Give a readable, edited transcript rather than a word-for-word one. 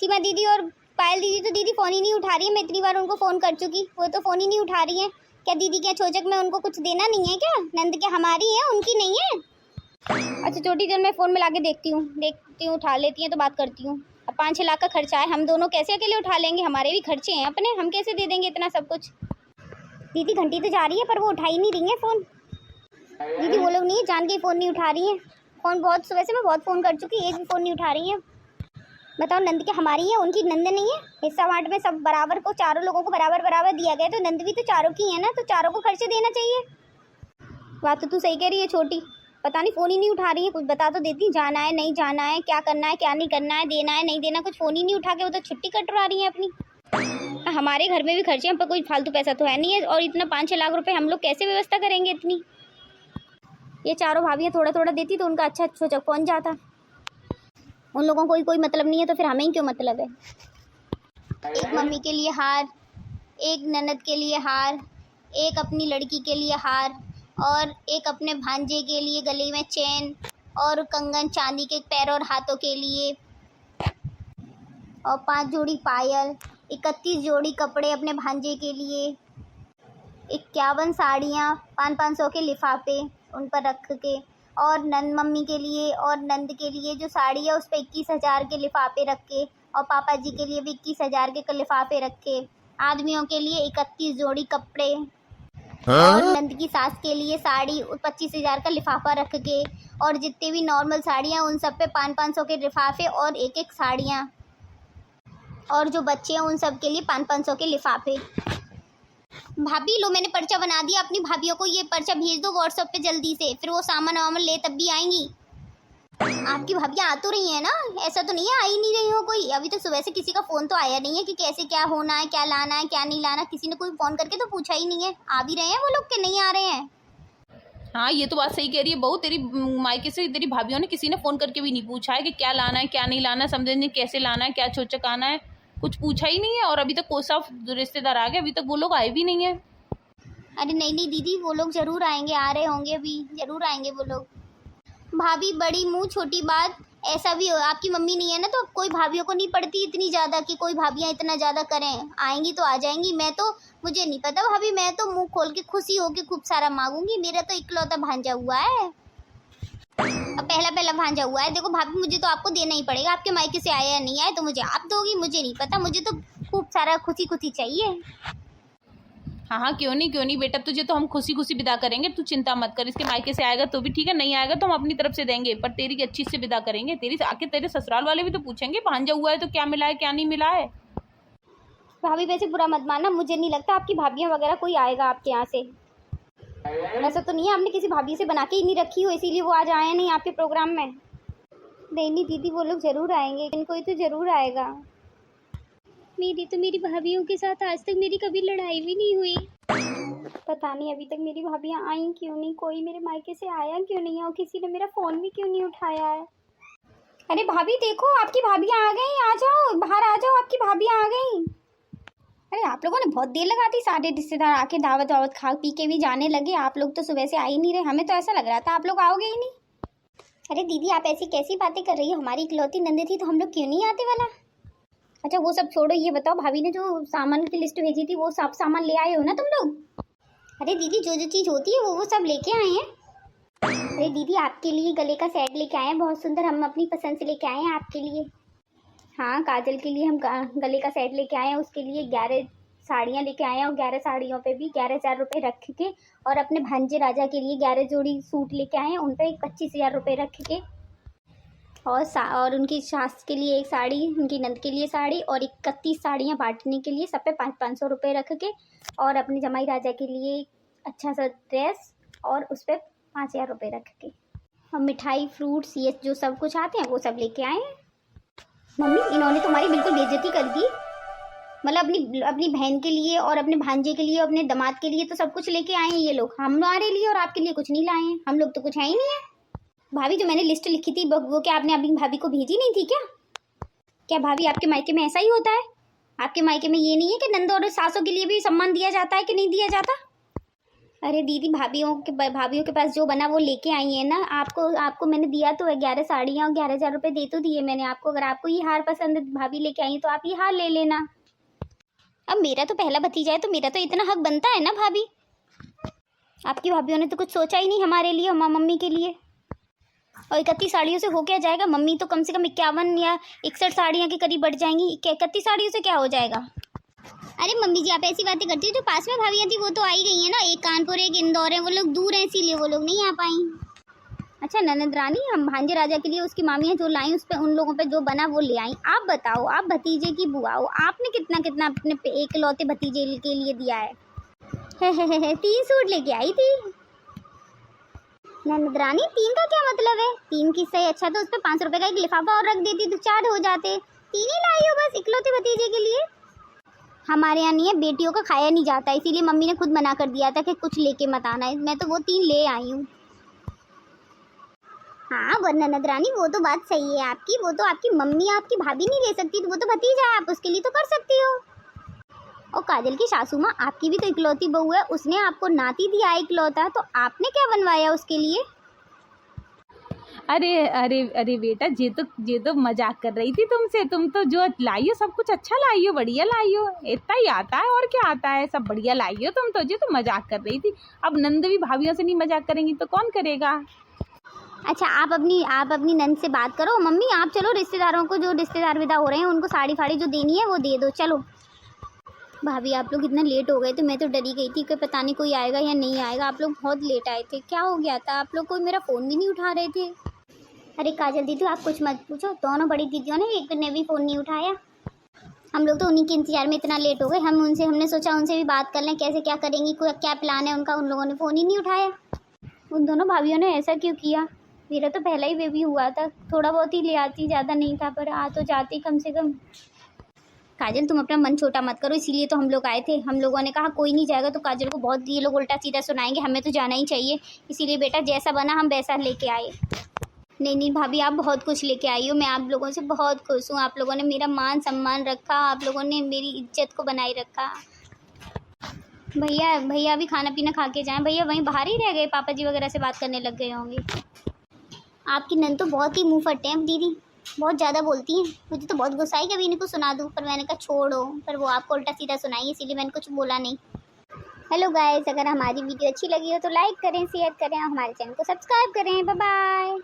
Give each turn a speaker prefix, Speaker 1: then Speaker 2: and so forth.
Speaker 1: सीमा दीदी और पायल दीदी तो दीदी फ़ोन ही नहीं उठा रही है। मैं इतनी बार उनको फ़ोन कर चुकी, वो तो फ़ोन ही नहीं उठा रही है। क्या दीदी क्या छोचक में उनको कुछ देना नहीं है क्या? नंद क्या हमारी है, उनकी नहीं है? अच्छा छोटी चल मैं फ़ोन में ला के देखती हूँ उठा लेती हैं तो बात करती हूँ। अब 5-6 लाख का खर्चा है, हम दोनों कैसे अकेले उठा लेंगे? हमारे भी खर्चे हैं अपने, हम कैसे दे देंगे इतना सब कुछ? दीदी घंटी तो जा रही है पर वो उठा ही नहीं रही है फ़ोन। दीदी वो लोग नहीं जान के फ़ोन नहीं उठा रही हैं। फ़ोन बहुत सुबह से मैं बहुत फ़ोन कर चुकी, एक भी फ़ोन नहीं उठा रही है। बताओ नंद क्या हमारी है, उनकी नंद नहीं है? हिस्सा बांट में सब बराबर को, चारों लोगों को बराबर बराबर दिया गया, तो नंद भी तो चारों की है ना, तो चारों को खर्चे देना चाहिए। बात तो तू सही कह रही है छोटी, पता नहीं फ़ोन ही नहीं उठा रही है। कुछ बता तो देती, जाना है नहीं जाना है, क्या करना है क्या नहीं करना है, देना है नहीं देना, कुछ फ़ोन ही नहीं उठा के वो तो छुट्टी कटवा रही है अपनी। हमारे घर में भी खर्चे, हम पर कोई फालतू पैसा तो है नहीं है, और इतना 5-6 लाख रुपए हम लोग कैसे व्यवस्था करेंगे इतनी? ये चारों भाभियाँ थोड़ा थोड़ा देती तो उनका अच्छा छोचक पहुँच जाता। उन लोगों को कोई मतलब नहीं है तो फिर हमें ही क्यों मतलब है? एक मम्मी के लिए हार, एक ननद के लिए हार, एक अपनी लड़की के लिए हार, और एक अपने भांजे के लिए गले में चेन और कंगन चांदी के पैरों और हाथों के लिए, और 5 जोड़ी पायल, 31 जोड़ी कपड़े अपने भांजे के लिए, 51 साड़ियाँ, 500-500 के लिफाफे उन पर रख के, और नंद मम्मी के लिए और नंद के लिए जो साड़ी है उस पर 21,000 के लिफाफे रखे, और पापा जी के लिए भी 21,000 के लिफाफे रखे, आदमियों के लिए 31 जोड़ी कपड़े, और नंद की सास के लिए साड़ी 25,000 का लिफाफा रख के, और जितने भी नॉर्मल साड़ियाँ उन सब पे 500-500 के लिफाफे और एक साड़ियाँ, और जो बच्चे हैं उन सब के लिए 500-500 के लिफाफे। भाभी लो मैंने पर्चा बना दिया, अपनी भाभियों को ये पर्चा भेज दो व्हाट्सएप पे जल्दी से, फिर वो सामान वामान ले तब भी आएंगी। आपकी भाभियाँ आ तो रही हैं ना? ऐसा तो नहीं है आ ही नहीं रही हो कोई? अभी तो सुबह से किसी का फ़ोन तो आया नहीं है कि कैसे क्या होना है, क्या लाना है क्या नहीं लाना, किसी ने कोई फ़ोन करके तो पूछा ही नहीं है। आ भी रहे हैं वो लोग कि नहीं आ रहे हैं?
Speaker 2: हाँ ये तो बात सही कह रही है बहू, तेरी मायके से तेरी भाभियों ने किसी ने फ़ोन करके भी नहीं पूछा है कि क्या लाना है क्या नहीं लाना, समझे नहीं कैसे लाना है, क्या छोचक आना है, कुछ पूछा ही नहीं है। और अभी तक कोसा रिश्तेदार आ गए, अभी तक वो लोग आए भी नहीं है।
Speaker 1: अरे नहीं दीदी, वो लोग ज़रूर आएंगे, आ रहे होंगे अभी, ज़रूर आएंगे वो लोग। भाभी बड़ी मुँह छोटी बात, ऐसा भी हो आपकी मम्मी नहीं है ना तो कोई भाभियों को नहीं पड़ती इतनी ज़्यादा कि कोई भाभियाँ इतना ज़्यादा करें। आएंगी तो आ जाएंगी, मैं तो मुझे नहीं पता भाभी, मैं तो मुंह खोल के खुशी हो के खूब सारा मांगूंगी। मेरा तो इकलौता भांजा हुआ है, अब पहला भांजा हुआ है। देखो भाभी मुझे तो आपको देना ही पड़ेगा, आपके मायके से आया या नहीं आया तो मुझे आप दोगी, मुझे नहीं पता, मुझे तो खूब सारा खुशी खुशी चाहिए।
Speaker 2: हाँ क्यों नहीं बेटा, तुझे तो हम खुशी खुशी विदा करेंगे, तू चिंता मत कर। इसके मायके से आएगा तो भी ठीक है, नहीं आएगा तो हम अपनी तरफ से देंगे, पर तेरी अच्छी से विदा करेंगे। तेरी आके तेरे ससुराल वाले भी तो पूछेंगे भांजा हुआ है तो क्या मिला है क्या नहीं मिला है।
Speaker 1: भाभी वैसे बुरा मत मानना, मुझे नहीं लगता आपकी भाभियाँ वगैरह कोई आएगा आपके यहाँ से। ऐसा तो नहीं है आपने किसी भाभी से बना के ही नहीं रखी हो इसीलिए वो आज आए नहीं आपके प्रोग्राम में? नहीं दीदी वो लोग ज़रूर आएंगे, कोई तो ज़रूर आएगा। मेरी भाभियों के साथ आज तक मेरी कभी लड़ाई भी नहीं हुई। पता नहीं अभी तक मेरी भाभियाँ आई क्यों नहीं, कोई मेरे मायके से आया क्यों नहीं है, और किसी ने मेरा फ़ोन भी क्यों नहीं उठाया है। अरे भाभी देखो आपकी भाभियाँ आ गई, आ जाओ बाहर आ जाओ, आपकी भाभियाँ आ गई। अरे आप लोगों ने बहुत देर लगा दी, सारे रिश्तेदार आके दावत वावत खा पी के भी जाने लगे, आप लोग तो सुबह से आ ही नहीं रहे। हमें तो ऐसा लग रहा था आप लोग आओगे ही नहीं। अरे दीदी आप ऐसी कैसी बातें कर रही हो, हमारी इकलौती नंद थी तो हम लोग क्यों नहीं आते वाला। अच्छा वो सब छोड़ो, ये बताओ भाभी ने जो सामान की लिस्ट भेजी थी वो सब सामान ले आए हो ना तुम लोग? अरे दीदी जो जो चीज़ होती है वो सब लेके आए हैं। अरे दीदी आपके लिए गले का सेट लेके आए हैं, बहुत सुंदर, हम अपनी पसंद से लेके आए हैं आपके लिए। हाँ काजल के लिए हम गले का सेट लेके आए हैं, उसके लिए 11 साड़ियाँ लेके आए हैं, और 11 साड़ियों पे भी 11,000 रुपये रख के, और अपने भांजे राजा के लिए 11 जोड़ी सूट लेके आए हैं, उन पर 25,000 रुपये रख के, और उनकी सास के लिए एक साड़ी, उनकी नंद के लिए साड़ी, और 31 साड़ियाँ बांटने के लिए सब पे 500-500 रुपये रख के, और अपने जमाई राजा के लिए अच्छा सा ड्रेस और उस पर 5,000 रुपये रख के, और मिठाई फ्रूट्स ये जो सब कुछ आते हैं वो सब लेके आए हैं। मम्मी इन्होंने तुम्हारी बिल्कुल बेइज्जती कर दी, मतलब अपनी बहन के लिए और अपने भांजे के लिए और अपने दामाद के लिए तो सब कुछ लेके आए हैं ये लोग, हमारे लिए और आपके लिए कुछ नहीं लाए हैं। हम लोग तो कुछ है ही नहीं है। भाभी जो मैंने लिस्ट लिखी थी वो क्या आपने अपनी भाभी को भेजी नहीं थी क्या? क्या भाभी आपके मायके में ऐसा ही होता है? आपके मायके में ये नहीं है कि नंदों और सासों के लिए भी सम्मान दिया जाता है कि नहीं दिया जाता? अरे दीदी, भाभीयों के पास जो बना वो लेके आई है ना। आपको मैंने दिया तो है 11 साड़ियाँ और 11,000 रुपये दे तो दिए मैंने आपको। अगर आपको ये हार पसंद है, भाभी लेके आई तो आप ये हार ले लेना। अब मेरा तो पहला भतीजा है तो मेरा तो इतना हक बनता है ना भाभी। आपकी भाभीयों ने तो कुछ सोचा ही नहीं हमारे लिए, मम्मी के लिए। और 31 साड़ियों से हो क्या जाएगा? मम्मी तो कम से कम 51 या 61 साड़ियाँ के करीब बढ़ जाएंगी। 31 साड़ियों से क्या हो जाएगा? अरे मम्मी जी, आप ऐसी बातें करती हो। जो पास में भाभियाँ थी वो तो आई गई है ना, एक कानपुर एक इंदौर है, वो लोग दूर हैं इसीलिए वो लोग नहीं आ पाई। अच्छा ननद रानी, हम भांजे राजा के लिए उसकी मामियाँ जो लाई उस पर उन लोगों पे जो बना वो ले आई। आप बताओ, आप भतीजे की बुआ हो, आपने कितना कितना अपने एकलौते भतीजे के लिए दिया है? 3 सूट लेके आई थी ननद रानी। 3 का क्या मतलब है? 3 की सही अच्छा तो उस पर 500 रुपये का एक लिफाफा और रख देती तो 4 हो जाते। 3 ही लाई हो बस इकलौते भतीजे के लिए। हमारे यहाँ नहीं है, बेटियों का खाया नहीं जाता, इसीलिए मम्मी ने खुद मना कर दिया था कि कुछ लेके मत आना है। मैं तो वो 3 ले आई हूँ। हाँ वो ननद रानी, वो तो बात सही है आपकी। वो तो आपकी मम्मी आपकी भाभी नहीं ले सकती, तो वो तो भतीजा है, आप उसके लिए तो कर सकती हो। और काजल की सासू माँ आपकी भी तो इकलौती बहू है, उसने आपको नाती दिया इकलौता, तो आपने क्या बनवाया उसके लिए?
Speaker 2: अरे अरे अरे बेटा, ये तो मजाक कर रही थी तुमसे। तुम तो जो लाई हो सब कुछ अच्छा लाई हो, बढ़िया लाई हो। इतना ही आता है और क्या आता है, सब बढ़िया लाई हो तुम तो। ये तो मजाक कर रही थी। अब नंद भी भाभियों से नहीं मजाक करेंगी तो कौन करेगा?
Speaker 1: अच्छा आप अपनी नंद से बात करो। मम्मी आप चलो, रिश्तेदारों को, जो रिश्तेदार विदा हो रहे हैं उनको साड़ी फाड़ी जो देनी है वो दे दो। चलो भाभी, आप लोग इतना लेट हो गए तो मैं तो डरी गई थी कि पता नहीं कोई आएगा या नहीं आएगा। आप लोग बहुत लेट आए थे, क्या हो गया था? आप लोग कोई मेरा फ़ोन भी नहीं उठा रहे थे। अरे काजल दीदी, आप कुछ मत पूछो, दोनों बड़ी दीदियों ने एक ने भी फ़ोन नहीं उठाया। हम लोग तो उन्हीं के इंतजार में इतना लेट हो गए। हमने सोचा उनसे भी बात कर लें, कैसे क्या करेंगी, क्या प्लान है उनका। उन लोगों ने फ़ोन ही नहीं उठाया। उन दोनों भाभीयों ने ऐसा क्यों किया? मेरा तो पहला ही बेबी हुआ था, थोड़ा बहुत ही ले आती, ज़्यादा नहीं था, पर आ तो जाती कम से कम। काजल तुम अपना मन छोटा मत करो, इसीलिए तो हम लोग आए थे। हम लोगों ने कहा कोई नहीं जाएगा तो काजल को बहुत ये लोग उल्टा सीधा सुनाएंगे, हमें तो जाना ही चाहिए। इसीलिए बेटा जैसा बना हम वैसा लेके आए। नहीं भाभी, आप बहुत कुछ लेके आई हो। मैं आप लोगों से बहुत खुश हूँ। आप लोगों ने मेरा मान सम्मान रखा, आप लोगों ने मेरी इज्जत को बनाए रखा। भैया भी खाना पीना खा के जाएं। भैया वहीं बाहर ही रह गए, पापा जी वगैरह से बात करने लग गए होंगे। आपकी नंद तो बहुत ही मुँह फट्टे हैं दीदी, बहुत ज़्यादा बोलती हैं। मुझे तो बहुत गुस्सा आई कि अभी इनको सुना दूँ, पर मैंने कहा छोड़ो, पर वो आपको उल्टा सीधा सुनाई, इसीलिए मैंने कुछ बोला नहीं। हेलो गाइस, अगर हमारी वीडियो अच्छी लगी हो तो लाइक करें, शेयर करें और हमारे चैनल को सब्सक्राइब करें। Bye bye.